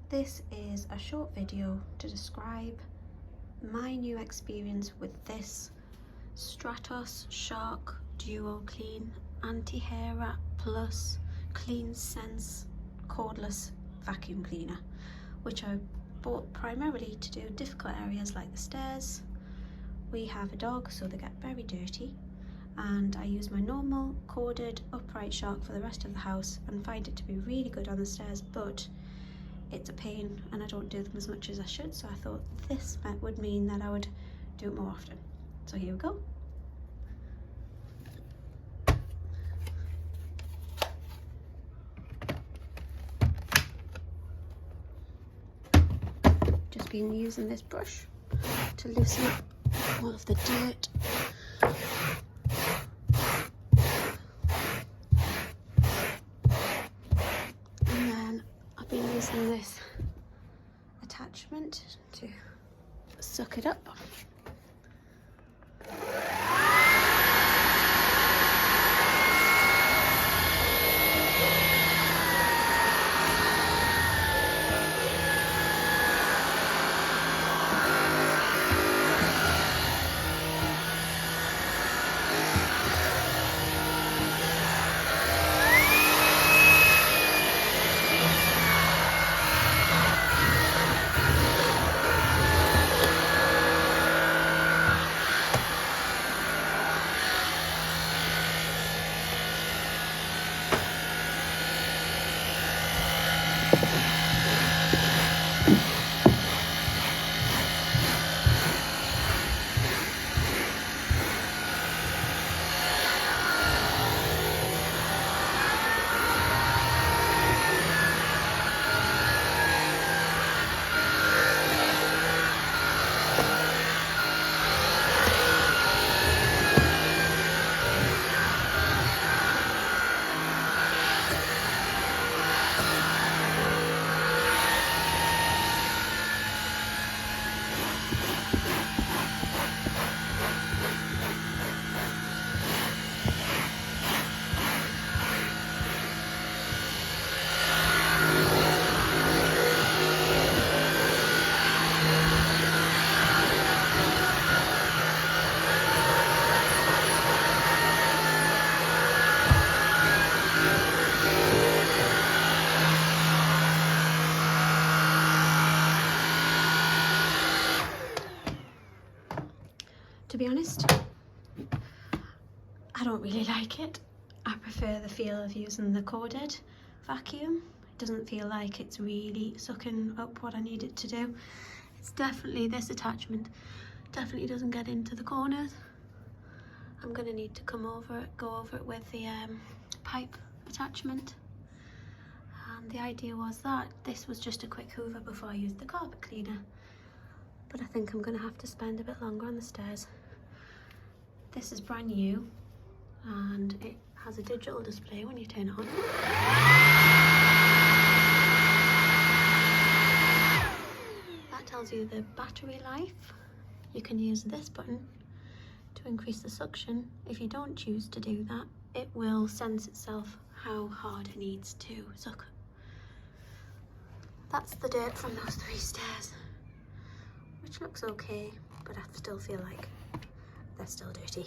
This is a short video to describe my new experience with this Stratos Shark Duo Clean Anti-Hair Wrap Plus Clean Sense Cordless Vacuum Cleaner, which I bought primarily to do difficult areas like the stairs. We have a dog, so they get very dirty, and I use my normal corded upright shark for the rest of the house and find it to be really good on the stairs, but it's a pain and I don't do them as much as I should, so I thought this would mean that I would do it more often. So here we go. Just been using this brush to loosen up all of the dirt. And then I've been using this attachment to suck it up. To be honest, I don't really like it. I prefer the feel of using the corded vacuum. It doesn't feel like it's really sucking up what I need it to do. It's definitely, this attachment definitely doesn't get into the corners. I'm gonna need to go over it with the pipe attachment. And the idea was that this was just a quick hoover before I used the carpet cleaner. But I think I'm gonna have to spend a bit longer on the stairs. This is brand new and it has a digital display when you turn it on. That tells you the battery life. You can use this button to increase the suction. If you don't choose to do that, it will sense itself how hard it needs to suck. That's the dirt from those 3 stairs, which looks okay, but I still feel like they're still dirty.